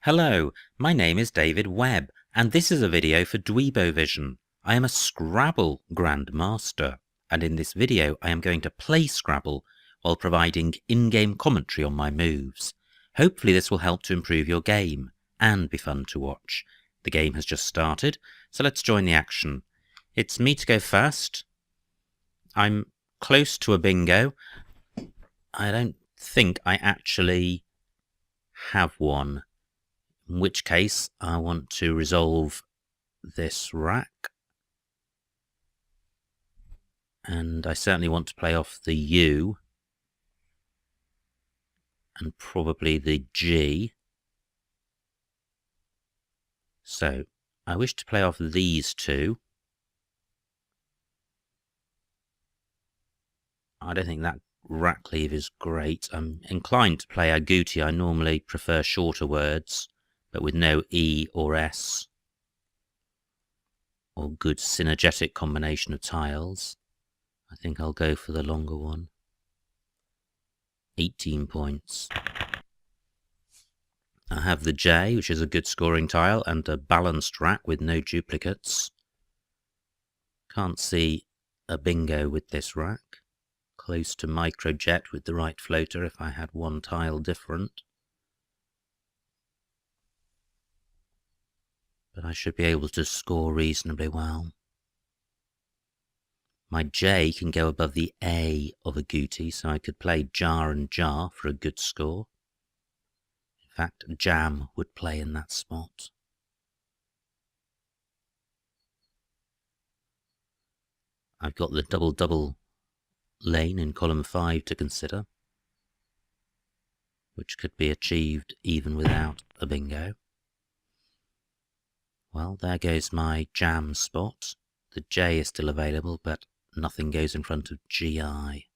Hello, my name is David Webb, and this is a video for Dweebovision. I am a Scrabble grandmaster, and in this video I am going to play Scrabble while providing in-game commentary on my moves. Hopefully this will help to improve your game, and be fun to watch. The game has just started, so let's join the action. It's me to go first. I'm close to a bingo. I don't think I actually have one. In which case, I want to resolve this rack. And I certainly want to play off the U. And probably the G. So, I wish to play off these two. I don't think that rack leave is great. I'm inclined to play agouti. I normally prefer shorter words, but with no E or S, or good synergetic combination of tiles. I think I'll go for the longer one. 18 points. I have the J, which is a good scoring tile, and a balanced rack with no duplicates. Can't see a bingo with this rack. Close to microjet with the right floater if I had one tile different. But I should be able to score reasonably well. My J can go above the A of agouti, so I could play jar and jar for a good score. In fact, jam would play in that spot. I've got the double-double lane in column 5 to consider, which could be achieved even without a bingo. Well, there goes my jam spot. The J is still available, but nothing goes in front of GI.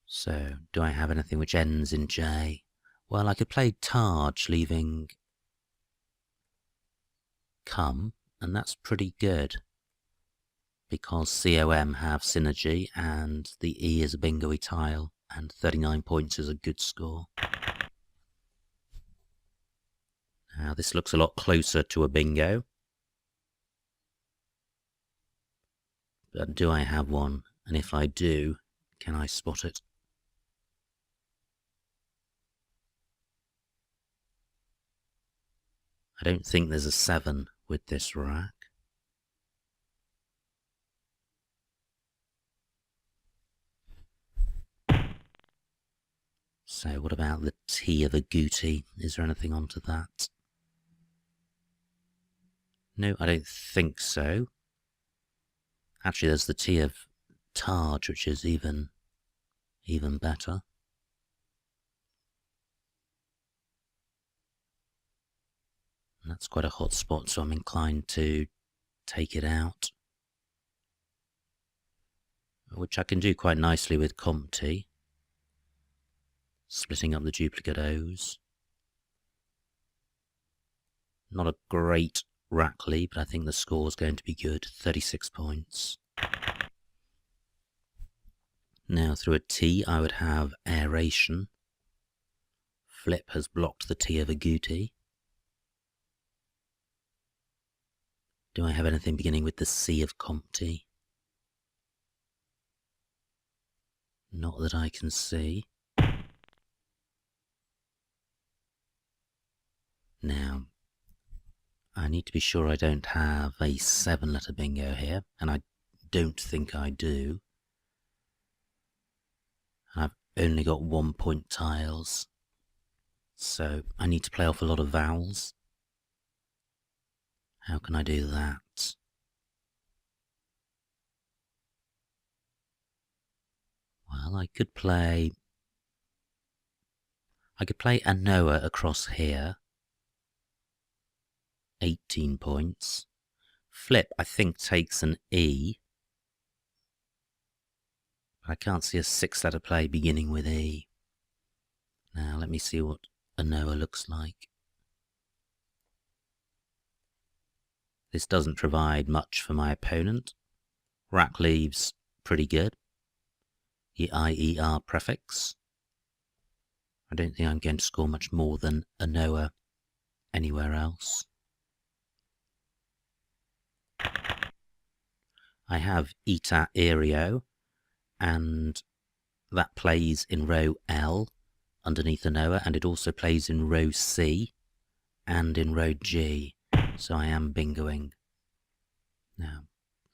So, do I have anything which ends in J? Well, I could play Taj, leaving come, and that's pretty good, because COM have synergy, and the E is a bingo-y tile, and 39 points is a good score. Now this looks a lot closer to a bingo. But do I have one? And if I do, can I spot it? I don't think there's a 7 with this rack. So what about the T of agouti? Is there anything onto that? No, I don't think so. Actually, there's the T of Taj, which is even better. And that's quite a hot spot, so I'm inclined to take it out, which I can do quite nicely with comp T, splitting up the duplicate O's. Not a great rack lead, but I think the score is going to be good. 36 points. Now through a T I would have aeration. Flip has blocked the T of agouti. Do I have anything beginning with the C of comp T? Not that I can see. Now, I need to be sure I don't have a 7-letter bingo here, and I don't think I do. I've only got 1-point tiles, so I need to play off a lot of vowels. How can I do that? Well, I could play Anoa across here. 18 points. Flip, I think, takes an E. But I can't see a 6-letter play beginning with E. Now, let me see what Anoa looks like. This doesn't provide much for my opponent. Rack leaves pretty good. The IER prefix. I don't think I'm going to score much more than a Noah anywhere else. I have Eta Aereo, and that plays in row L underneath the Noah, and it also plays in row C and in row G, so I am bingoing. Now,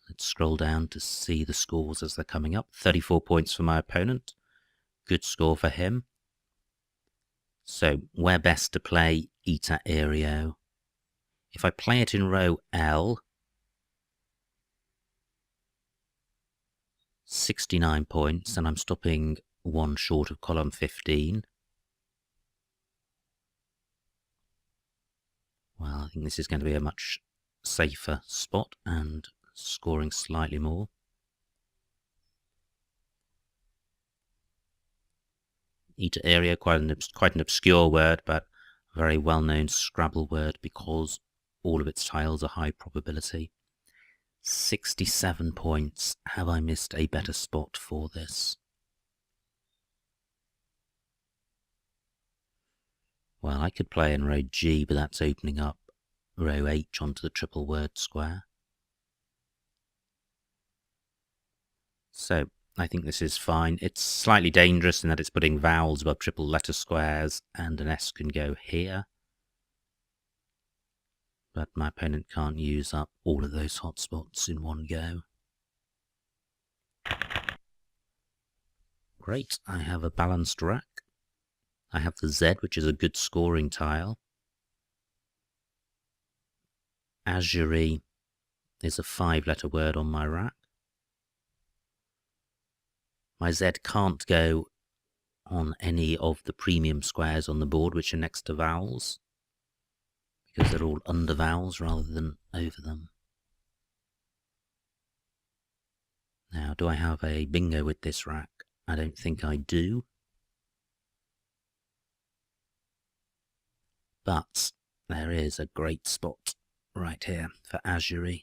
let's scroll down to see the scores as they're coming up. 34 points for my opponent. Good score for him. So, where best to play Eta Aereo? If I play it in row L, 69 points, and I'm stopping one short of column 15. Well, I think this is going to be a much safer spot and scoring slightly more. Eta Aereo, quite an obscure word, but a very well-known Scrabble word because all of its tiles are high probability. 67 points. Have I missed a better spot for this? Well, I could play in row G, but that's opening up row H onto the triple word square. So, I think this is fine. It's slightly dangerous in that it's putting vowels above triple letter squares, and an S can go here. But my opponent can't use up all of those hotspots in one go. Great, I have a balanced rack. I have the Z, which is a good scoring tile. Azure is a 5-letter word on my rack. My Z can't go on any of the premium squares on the board, which are next to vowels, because they're all under vowels rather than over them. Now, do I have a bingo with this rack? I don't think I do. But there is a great spot right here for Azure.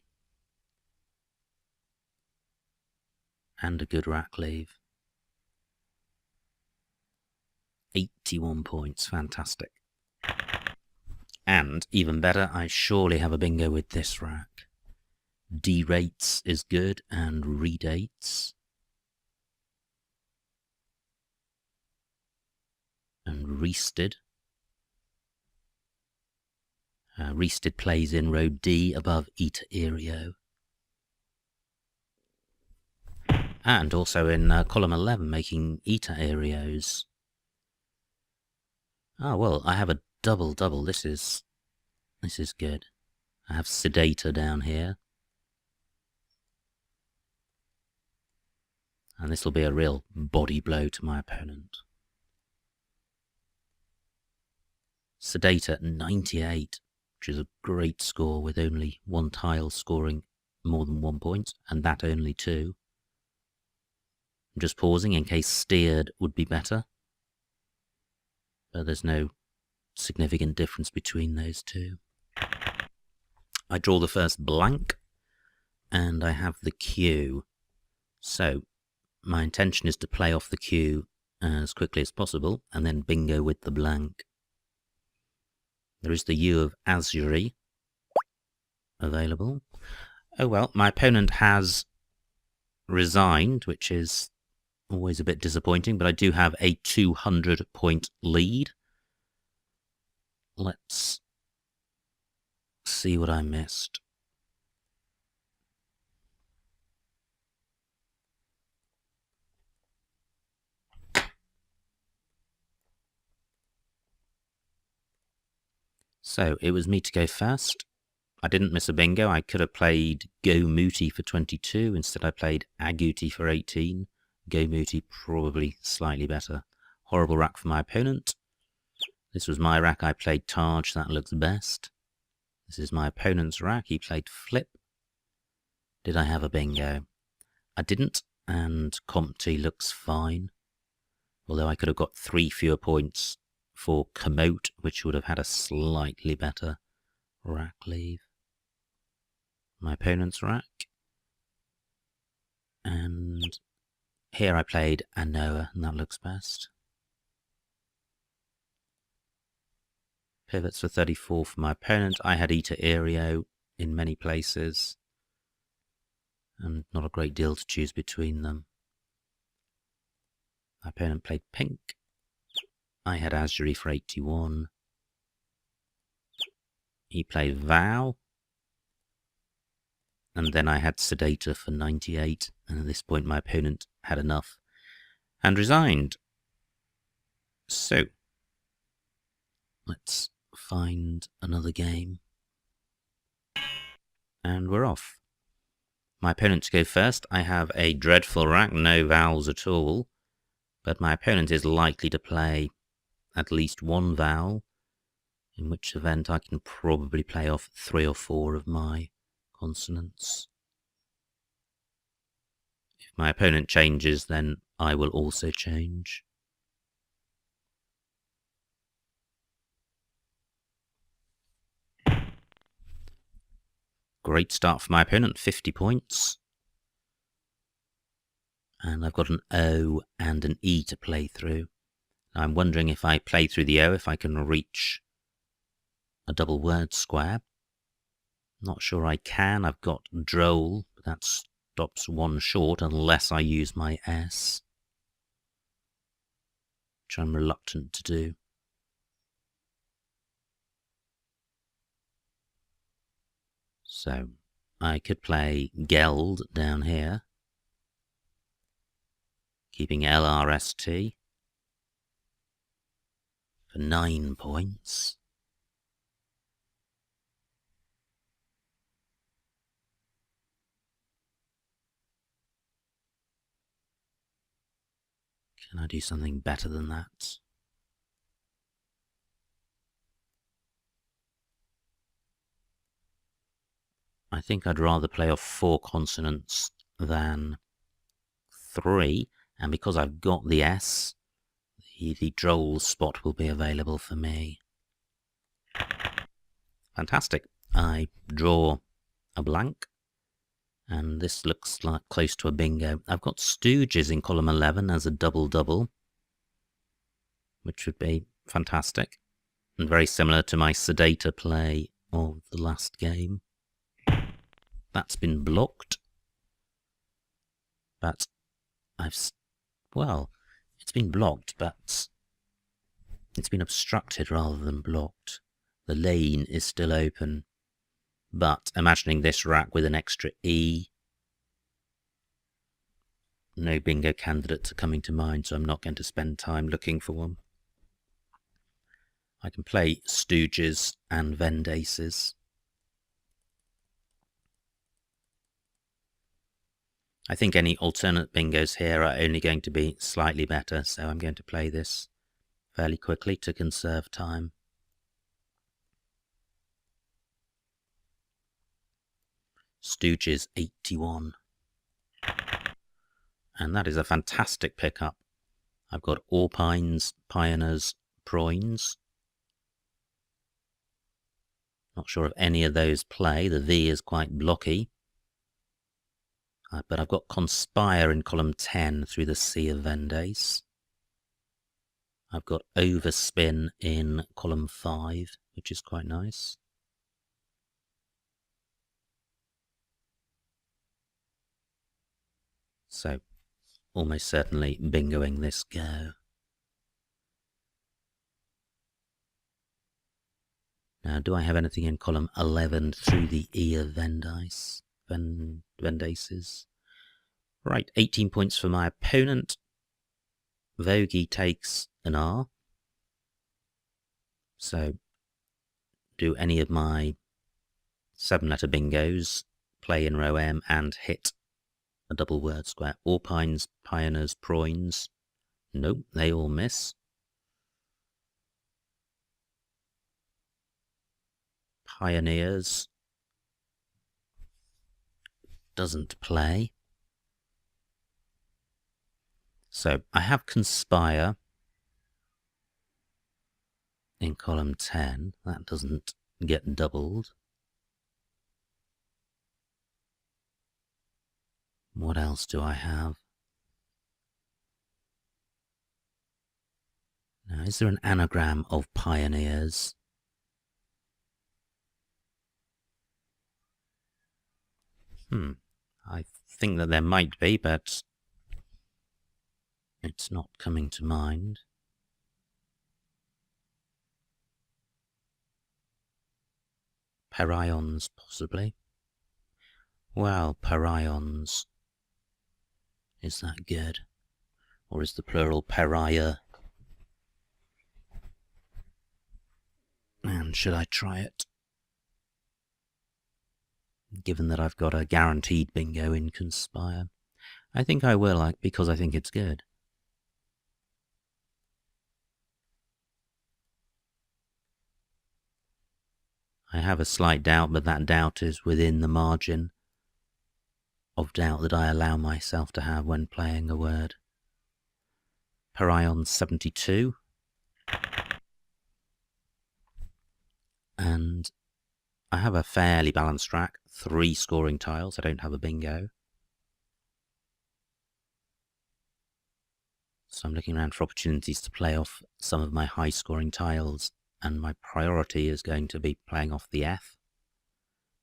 And a good rack leave. 81 points, fantastic. And, even better, I surely have a bingo with this rack. D-rates is good, and redates. And rested. Rested plays in row D above Eta Aereo. And also in column 11, making Eta Aereos. Ah, well, I have a double-double. This is good. I have Sedator down here. And this will be a real body blow to my opponent. Sedator 98, which is a great score with only one tile scoring more than 1 point, and that only 2. I'm just pausing in case steered would be better. But there's no significant difference between those two. I draw the first blank, and I have the Q. So, my intention is to play off the Q as quickly as possible, and then bingo with the blank. There is the U of Azure available. Oh well, my opponent has resigned, which is always a bit disappointing, but I do have a 200-point lead. Let's see what I missed. So, it was me to go first. I didn't miss a bingo. I could have played Go Mooty for 22. Instead, I played Agouti for 18. Go Mooty probably slightly better. Horrible rack for my opponent. This was my rack. I played Taj. That looks best. This is my opponent's rack. He played Flip. Did I have a bingo? I didn't, and Compty looks fine. Although I could have got 3 fewer points for Komoot, which would have had a slightly better rack leave. My opponent's rack. And here I played Anoa, and that looks best. Pivots for 34 for my opponent. I had e to aereo in many places, and not a great deal to choose between them. My opponent played pink. I had azure for 81. He played vow. And then I had sedator for 98. And at this point my opponent had enough and resigned. So, let's find another game. And we're off. My opponent to go first. I have a dreadful rack, no vowels at all. But my opponent is likely to play at least one vowel, in which event I can probably play off 3 or 4 of my consonants. If my opponent changes, then I will also change. Great start for my opponent, 50 points. And I've got an O and an E to play through. I'm wondering if I play through the O, if I can reach a double word square. Not sure I can. I've got droll, but that stops one short unless I use my S, which I'm reluctant to do. So I could play geld down here, keeping LRST for 9 points. Can I do something better than that? I think I'd rather play off 4 consonants than 3, and because I've got the S, the droll spot will be available for me. Fantastic. I draw a blank, and this looks like close to a bingo. I've got stooges in column 11 as a double-double, which would be fantastic, and very similar to my sedator play of the last game. That's been blocked, but it's been blocked, but it's been obstructed rather than blocked. The lane is still open, but imagining this rack with an extra E, no bingo candidates are coming to mind, so I'm not going to spend time looking for one. I can play stooges and vendaces. I think any alternate bingos here are only going to be slightly better, so I'm going to play this fairly quickly to conserve time. Stooges 81. And that is a fantastic pickup. I've got orpines, pioneers, proins. Not sure if any of those play. The V is quite blocky. But I've got conspire in column 10 through the C of vendace. I've got overspin in column 5, which is quite nice. So, almost certainly bingoing this go. Now, do I have anything in column 11 through the E of vendaces? Right, 18 points for my opponent. Vogie takes an R. So, do any of my 7-letter bingos play in row M and hit a double word square? Orpines, pioneers, proins. Nope, they all miss. Pioneers doesn't play. So I have conspire in column 10. That doesn't get doubled. What else do I have? Now, is there an anagram of pioneers? I think that there might be, but it's not coming to mind. Parions, possibly. Well, parions. Is that good? Or is the plural pariah? And should I try it? Given that I've got a guaranteed bingo in Conspire. I think I will, because I think it's good. I have a slight doubt, but that doubt is within the margin of doubt that I allow myself to have when playing a word. Parion 72. And I have a fairly balanced track. 3 scoring tiles. I don't have a bingo. So I'm looking around for opportunities to play off some of my high scoring tiles. And my priority is going to be playing off the F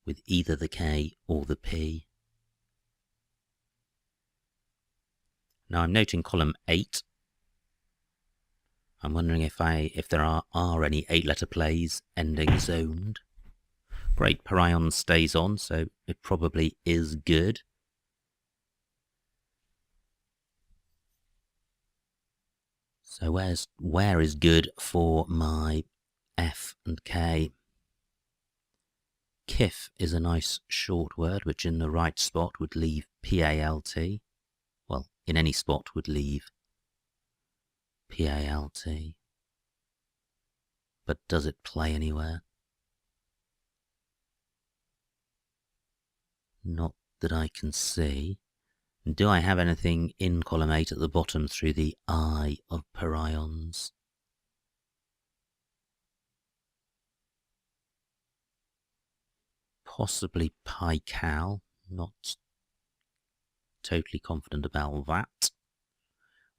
with either the K or the P. Now I'm noting column 8. I'm wondering if there are any 8-letter plays ending zoned. Great, Parion stays on, so it probably is good. So where is good for my F and K? Kif is a nice short word, which in the right spot would leave P-A-L-T. Well, in any spot would leave P-A-L-T. But does it play anywhere? Not that I can see. Do I have anything in column 8 at the bottom through the I of parions? Possibly Pi-Cal. Not totally confident about that.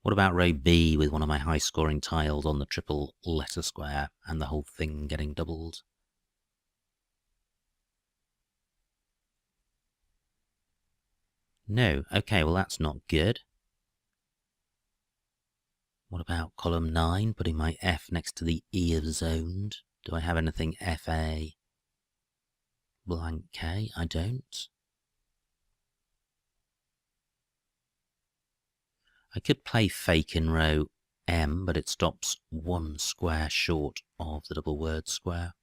What about row B with one of my high-scoring tiles on the triple letter square and the whole thing getting doubled? No. Okay, well that's not good. What about column 9, putting my F next to the E of zoned? Do I have anything FA? Blank K? I don't. I could play fake in row M, but it stops 1 square short of the double word square,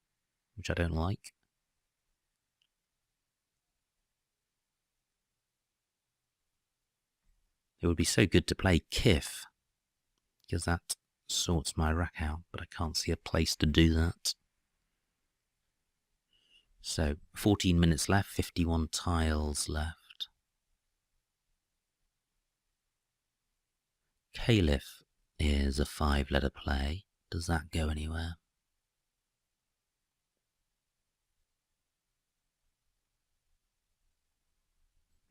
which I don't like. It would be so good to play Kif, because that sorts my rack out, but I can't see a place to do that. So, 14 minutes left, 51 tiles left. Caliph is a 5-letter play. Does that go anywhere?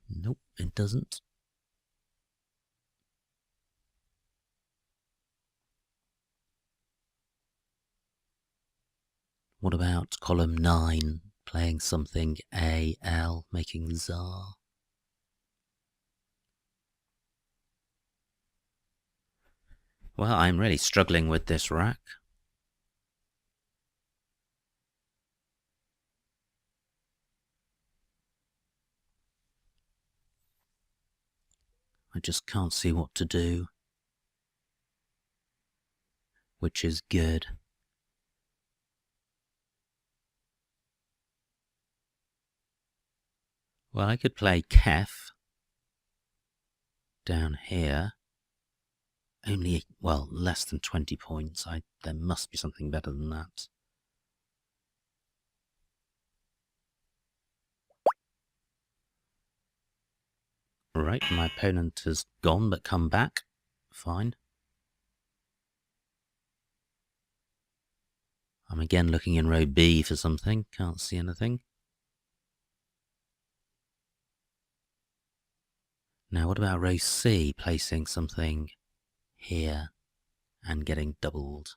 Nope, it doesn't. What about column 9, playing something A-L, making Tsar? Well, I'm really struggling with this rack. I just can't see what to do, which is good. Well, I could play Kef down here. Only, well, less than 20 points. There must be something better than that. Right, my opponent has gone but come back. Fine. I'm again looking in row B for something. Can't see anything. Now what about row C, placing something here and getting doubled?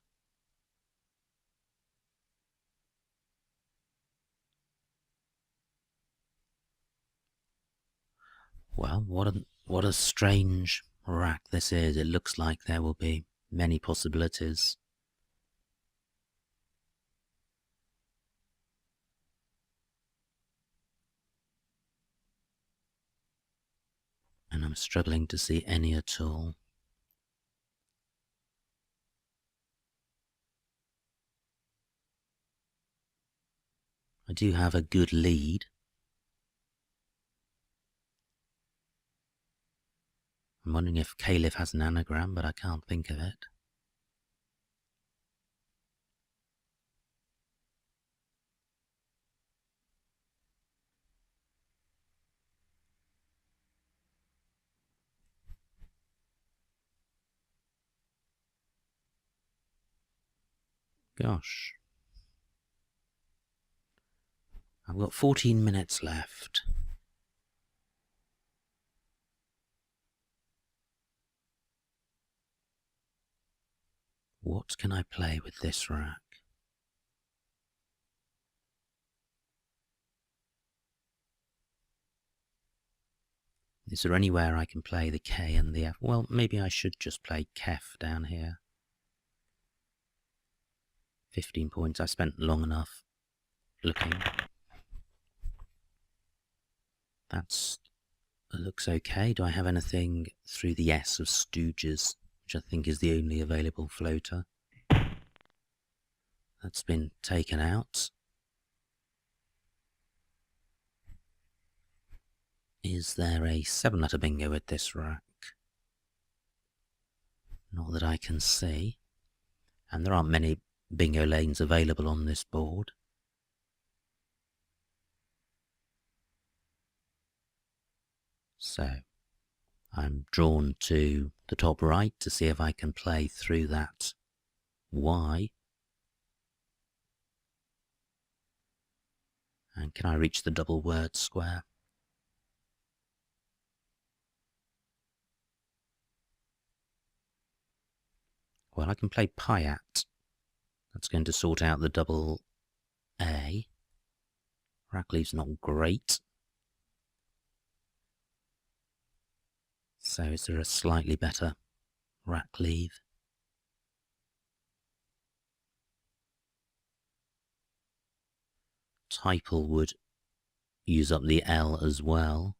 Well, what a strange rack this is. It looks like there will be many possibilities. And I'm struggling to see any at all. I do have a good lead. I'm wondering if Caliph has an anagram, but I can't think of it. Gosh. I've got 14 minutes left. What can I play with this rack? Is there anywhere I can play the K and the F? Well, maybe I should just play Kef down here. 15 points. I spent long enough looking. That looks okay. Do I have anything through the S of Stooges, which I think is the only available floater? That's been taken out. Is there a 7-letter bingo at this rack? Not that I can see. And there aren't many bingo lanes available on this board. So I'm drawn to the top right to see if I can play through that Y. And can I reach the double word square? Well, I can play Piat. That's going to sort out the double A. Rackleaf's not great. So is there a slightly better Rackleaf? Typal would use up the L as well.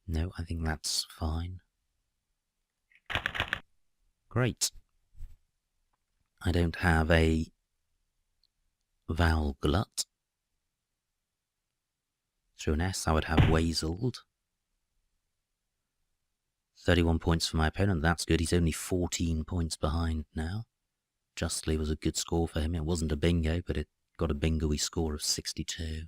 No, I think that's fine. Great. I don't have a vowel glut. Through an S I would have Wazeled. 31 points for my opponent, that's good. He's only 14 points behind now. Justly was a good score for him. It wasn't a bingo, but it got a bingo-y score of 62.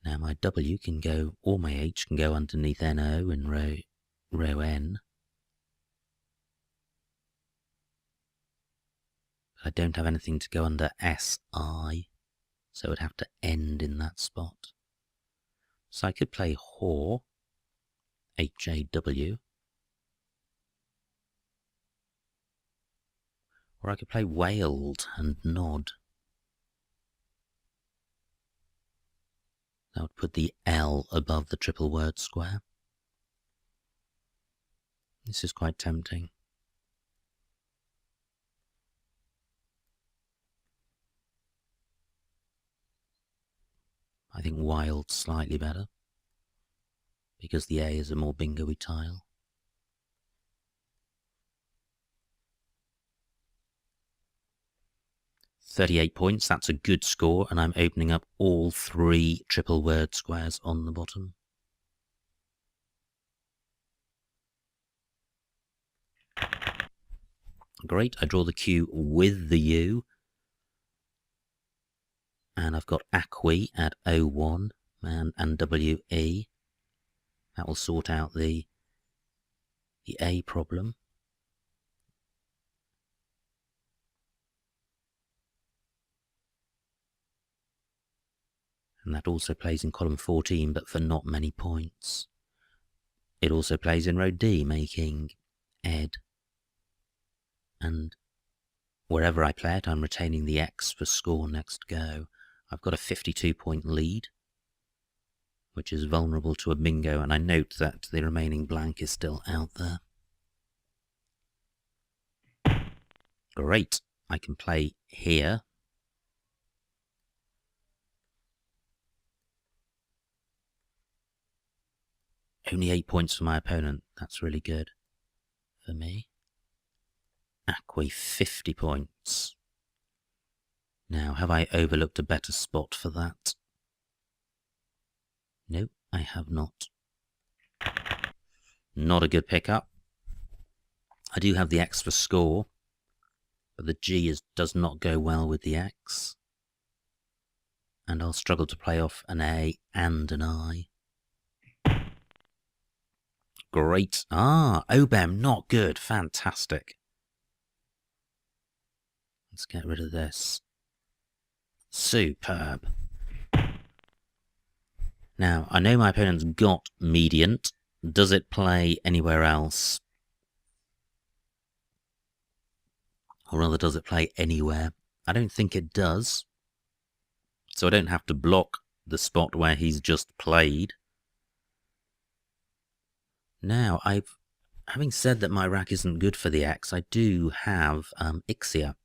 Now my W can go, or my H can go underneath NO in row N. But I don't have anything to go under SI, so it would have to end in that spot. So I could play Haw, HAW, or I could play Wailed and Nod. That would put the L above the triple word square. This is quite tempting. I think Wild slightly better, because the A is a more bingo-y tile. £38 points, that's a good score, and I'm opening up all 3 triple word squares on the bottom. Great, I draw the Q with the U. And I've got Acqui at 01 and WE. That will sort out the A problem. And that also plays in column 14, but for not many points. It also plays in row D, making Ed. And wherever I play it, I'm retaining the X for score next go. I've got a 52-point lead, which is vulnerable to a bingo, and I note that the remaining blank is still out there. Great, I can play here. Only 8 points for my opponent, that's really good for me. Acqui, 50 points. Now, have I overlooked a better spot for that? No, I have not. Not a good pickup. I do have the X for score, but the G does not go well with the X. And I'll struggle to play off an A and an I. Great. Obem, not good. Fantastic. Let's get rid of this. Superb. Now, I know my opponent's got mediant. Does it play anywhere else? Or rather, does it play anywhere? I don't think it does. So I don't have to block the spot where he's just played. Now, having said that my rack isn't good for the X, I do have Ixia,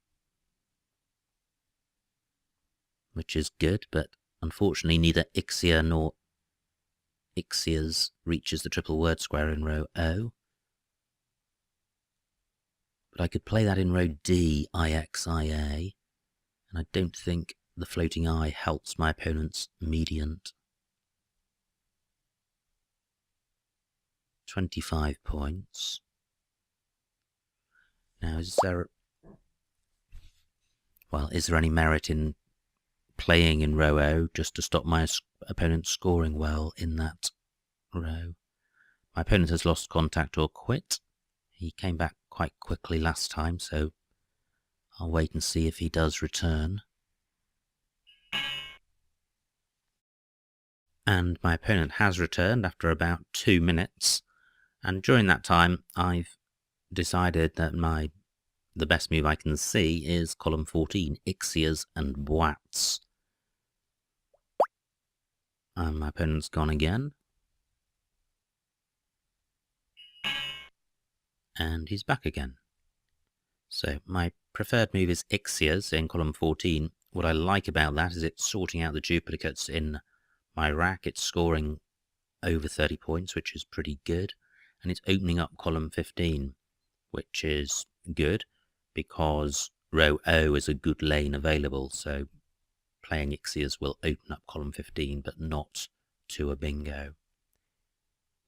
which is good, but unfortunately neither Ixia nor Ixias reaches the triple word square in row O. But I could play that in row D, IX, IA, and I don't think the floating I helps my opponent's mediant. 25 points. Now, is there any merit in playing in row O just to stop my opponent scoring well in that row? My opponent has lost contact or quit. He came back quite quickly last time, so I'll wait and see if he does return. And my opponent has returned after about 2 minutes. And during that time, I've decided that the best move I can see is column 14, Ixias and Boats. And my opponent's gone again. And he's back again. So my preferred move is Ixias in column 14. What I like about that is it's sorting out the duplicates in my rack. It's scoring over 30 points, which is pretty good. And it's opening up column 15, which is good because row O is a good lane available. So playing Ixias will open up column 15, but not to a bingo.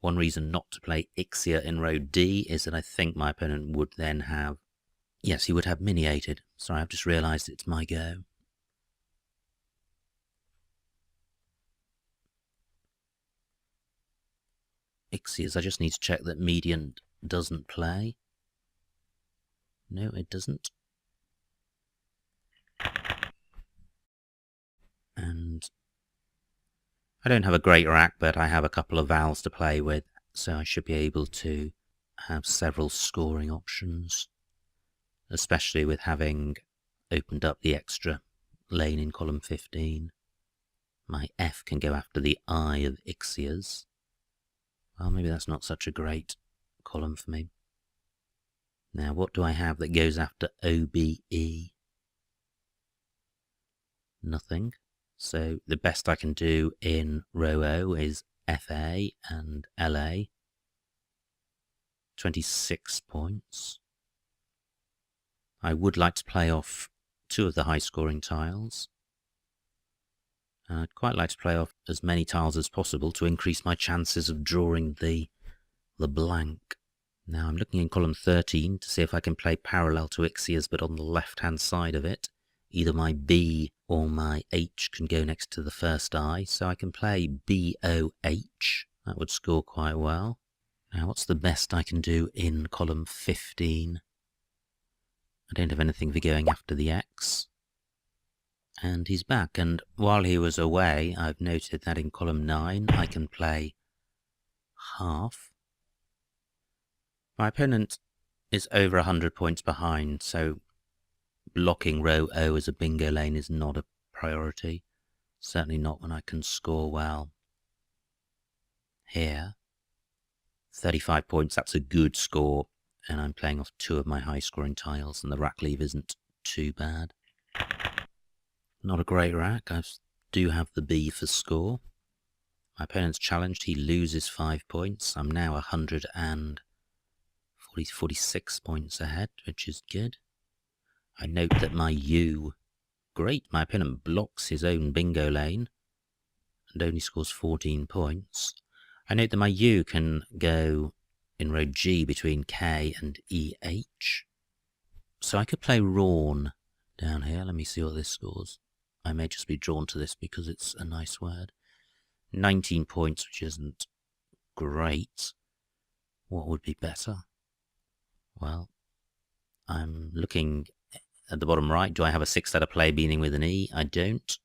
One reason not to play Ixia in row D is that I think my opponent would then have... Yes, he would have miniated. Sorry, I've just realised it's my go. Ixias, I just need to check that mediant doesn't play. No, it doesn't. And I don't have a great rack, but I have a couple of vowels to play with, so I should be able to have several scoring options, especially with having opened up the extra lane in column 15. My F can go after the I of Ixias. Well, maybe that's not such a great column for me. Now, what do I have that goes after OBE? Nothing. So the best I can do in row O is FA and LA. 26 points. I would like to play off 2 of the high-scoring tiles. I'd quite like to play off as many tiles as possible to increase my chances of drawing the blank. Now I'm looking in column 13 to see if I can play parallel to Ixias, but on the left-hand side of it. Either my B or my H can go next to the first I, so I can play B-O-H. That would score quite well. Now what's the best I can do in column 15? I don't have anything for going after the X. And he's back, and while he was away, I've noted that in column 9 I can play half. My opponent is over 100 points behind, so blocking row O as a bingo lane is not a priority. Certainly not when I can score well. Here, 35 points, that's a good score, and I'm playing off 2 of my high-scoring tiles, and the rack leave isn't too bad. Not a great rack. I do have the B for score. My opponent's challenged, he loses 5 points. I'm now 146 points ahead, which is good. I note that my U, great, my opponent blocks his own bingo lane and only scores 14 points. I note that my U can go in row G between K and EH. So I could play Rawn down here. Let me see what this scores. I may just be drawn to this because it's a nice word. 19 points, which isn't great. What would be better? Well, I'm looking at the bottom right. Do I have a 6-letter play beginning with an E? I don't.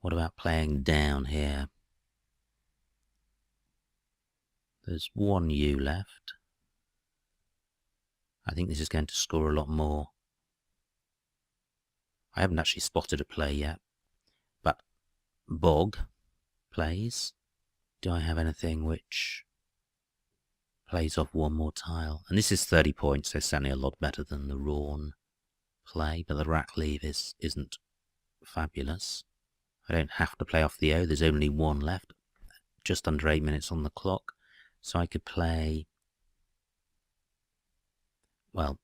What about playing down here? There's 1 U left. I think this is going to score a lot more. I haven't actually spotted a play yet. But Bog plays. Do I have anything which plays off 1 more tile? And this is 30 points, so certainly a lot better than the Rawn play, but the rack leave isn't fabulous. I don't have to play off the O, there's only 1 left. Just under 8 minutes on the clock. So I could play, well,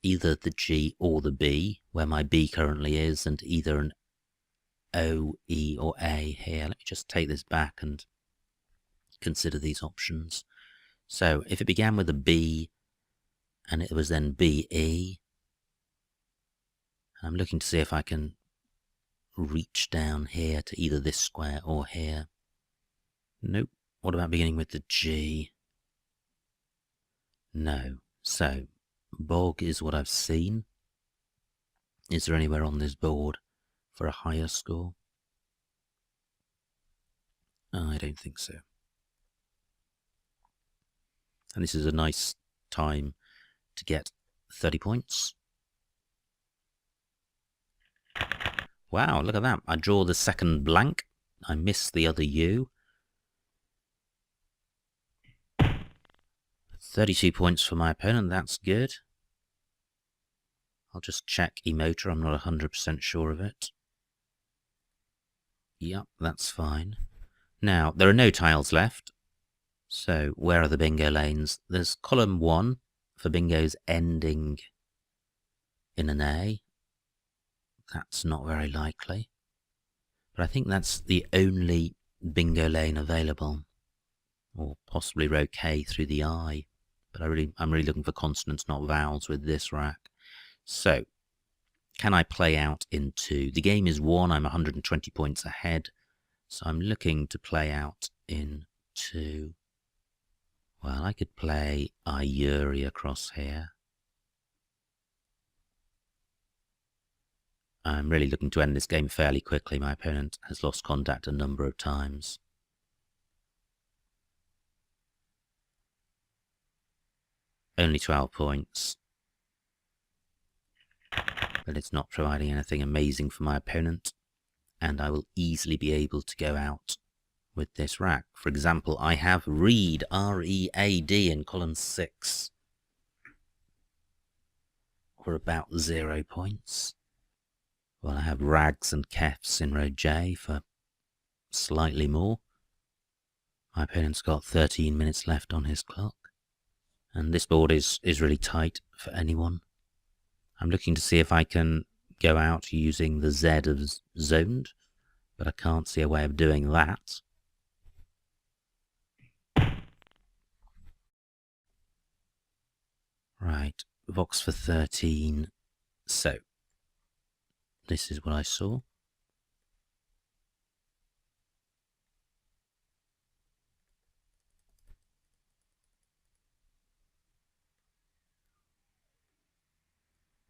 either the G or the B, where my B currently is, and either an O, E, or A here. Let me just take this back and consider these options. So if it began with a B, and it was then BE, I'm looking to see if I can reach down here to either this square or here. Nope. What about beginning with the G? No. So, Bog is what I've seen. Is there anywhere on this board for a higher score? I don't think so. And this is a nice time to get 30 points. Wow, look at that. I draw the second blank. I miss the other U. 32 points for my opponent, that's good. I'll just check emoter, I'm not 100% sure of it. Yep, that's fine. Now, there are no tiles left. So, where are the bingo lanes? There's column 1 for bingos ending in an A. That's not very likely. But I think that's the only bingo lane available. Or possibly row K through the I. But I'm really looking for consonants, not vowels, with this rack. So, can I play out into... The game is won, I'm 120 points ahead. So I'm looking to play out into... Well, I could play Ayuri across here. I'm really looking to end this game fairly quickly. My opponent has lost contact a number of times. Only 12 points. But it's not providing anything amazing for my opponent. And I will easily be able to go out with this rack. For example, I have Read, R-E-A-D, in column 6. For about 0 points. Well, I have Rags and Kefs in row J for slightly more. My opponent's got 13 minutes left on his clock. And this board is really tight for anyone. I'm looking to see if I can go out using the Z of zoned, but I can't see a way of doing that. Right, Vox for 13. So, this is what I saw.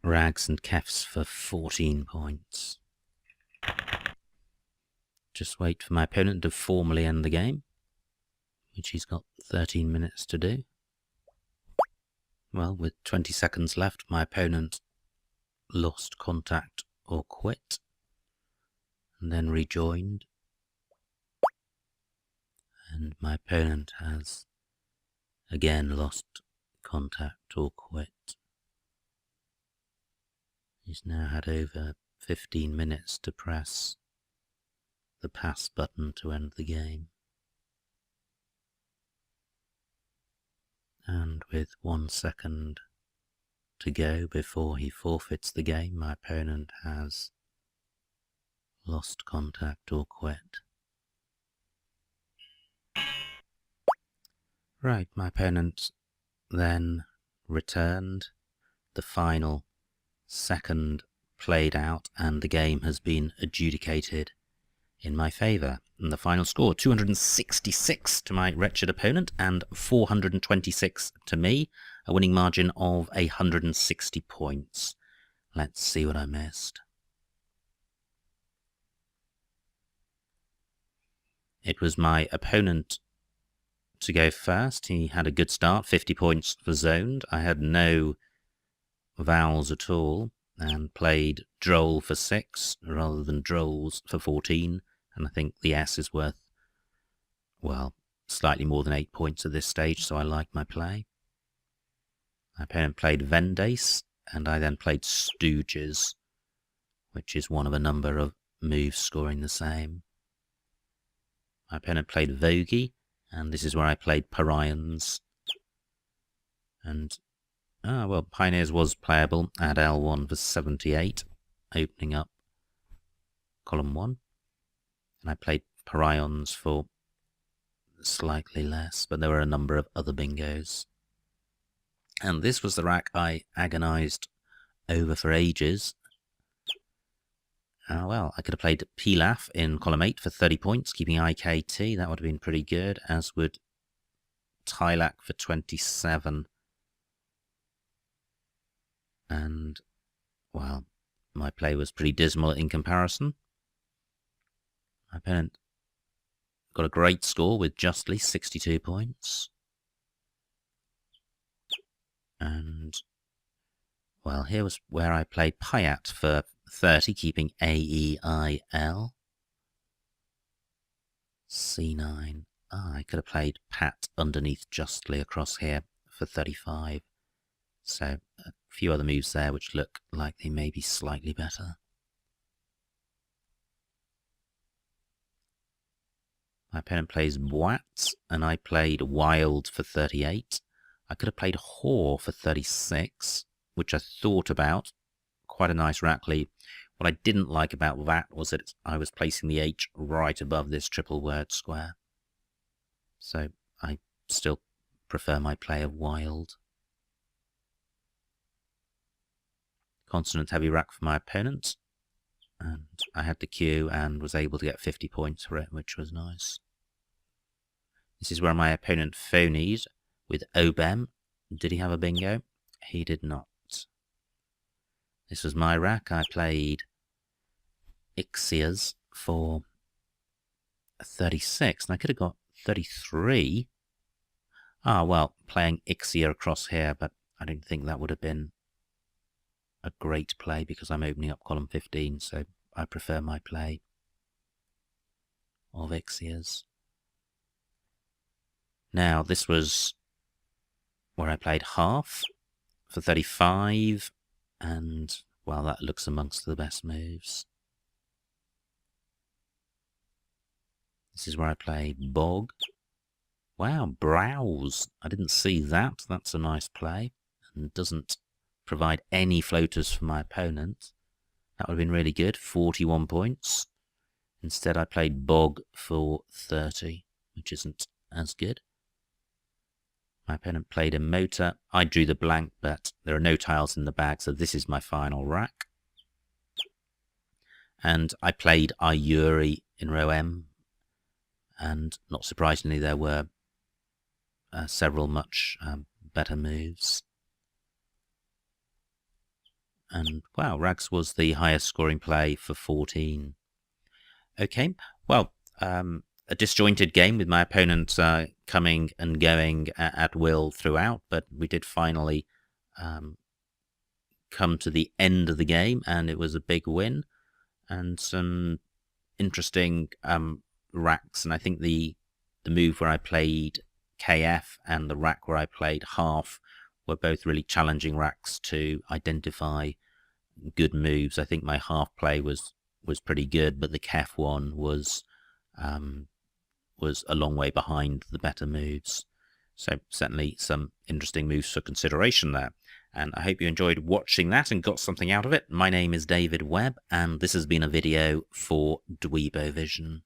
Rags and Kefs for 14 points. Just wait for my opponent to formally end the game, which he's got 13 minutes to do. Well, with 20 seconds left, my opponent lost contact or quit, and then rejoined. And my opponent has again lost contact or quit. He's now had over 15 minutes to press the pass button to end the game. And with 1 second to go before he forfeits the game, my opponent has lost contact or quit. Right, my opponent then returned. The final second played out and the game has been adjudicated in my favour. And the final score, 266 to my wretched opponent and 426 to me, a winning margin of 160 points. Let's see what I missed. It was my opponent to go first. He had a good start, 50 points for zoned. I had no vowels at all and played droll for 6 rather than drolls for 14. And I think the S is worth, well, slightly more than 8 points at this stage, so I like my play. My opponent played Vendace, and I then played Stooges, which is one of a number of moves scoring the same. My opponent played Vogie, and this is where I played Parions. And, well, Pioneers was playable at L1 for 78, opening up column 1. And I played Parions for slightly less, but there were a number of other bingos. And this was the rack I agonised over for ages. Well, I could have played Pilaf in column 8 for 30 points, keeping IKT. That would have been pretty good, as would Tilak for 27. And, well, my play was pretty dismal in comparison. My opponent got a great score with justly 62 points. And, well, here was where I played Payat for 30, keeping AEIL. C9. I could have played Pat underneath justly across here for 35. So a few other moves there which look like they may be slightly better. My opponent plays Boat, and I played Wild for 38. I could have played Whore for 36, which I thought about. Quite a nice rack lead. What I didn't like about that was that I was placing the H right above this triple word square. So I still prefer my play of Wild. Consonant heavy rack for my opponent. And I had the Q and was able to get 50 points for it, which was nice. This is where my opponent phonied with Obem. Did he have a bingo? He did not. This was my rack. I played Ixias for 36, and I could have got 33. Well, playing Ixia across here, but I don't think that would have been a great play because I'm opening up column 15, so I prefer my play of Ixias. Now, this was where I played half for 35, and, well, that looks amongst the best moves. This is where I played Bog. Wow, Browse. I didn't see that. That's a nice play, and doesn't provide any floaters for my opponent. That would have been really good, 41 points. Instead, I played Bog for 30, which isn't as good. My opponent played a motor. I drew the blank, but there are no tiles in the bag, so this is my final rack. And I played Ayuri in row M, and not surprisingly, there were several much better moves. And, wow, Rags was the highest scoring play for 14. Okay, well, a disjointed game with my opponent coming and going at will throughout, but we did finally come to the end of the game, and it was a big win, and some interesting racks. And I think the move where I played KF and the rack where I played half were both really challenging racks to identify good moves. I think my half play was pretty good, but the KF one was a long way behind the better moves. So certainly some interesting moves for consideration there. And I hope you enjoyed watching that and got something out of it. My name is David Webb, and this has been a video for Dweebovision.